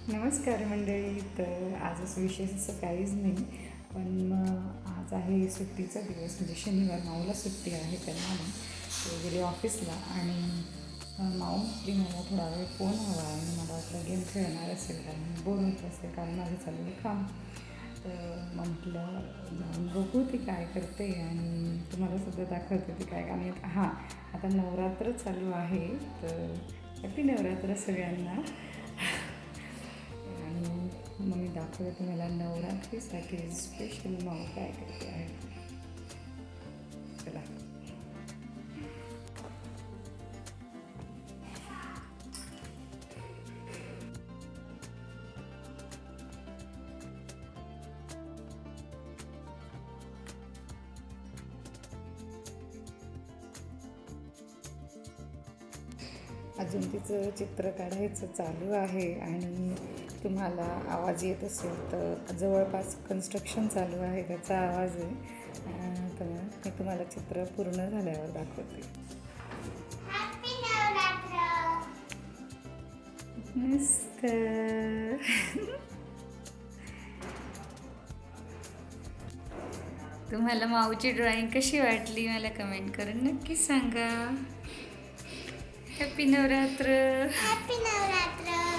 नमस्कार मंडळी. तर आज असं विशेष असं काहीच नाही, पण मग आज आहे सुट्टीचा दिवस, म्हणजे शनिवार. माऊला सुट्टी आहे, त्यांना नाही, ते गेले ऑफिसला. आणि माऊ म्हटली मला थोडा वेळ फोन हवा आहे, आणि मला वाटलं गेम खेळणार असेल, कारण बोर होत असेल, कारण माझं चालू आहे काम. तर म्हटलं जाऊन बघू ती काय करते, आणि तुम्हाला सुद्धा दाखवते ती काय गाणी. हां, आता नवरात्र चालू आहे, तर हॅपी नवरात्र सगळ्यांना. आणि मग मी दाखवते तुम्हाला नवरात्रीसाठी स्पेशल माऊ काय करते आहे. चला. अजून तिचं चित्र काढायचं चालू आहे, आणि तुम्हाला आवाज येत असेल तर जवळपास कन्स्ट्रक्शन चालू आहे, त्याचा आवाज आहे. तर मी तुम्हाला चित्र पूर्ण झाल्यावर दाखवते. मस्त. तुम्हाला माऊची ड्रॉइंग कशी वाटली मला कमेंट करून नक्की सांगा. हॅपी नवरात्र. हॅपी नवरात्र.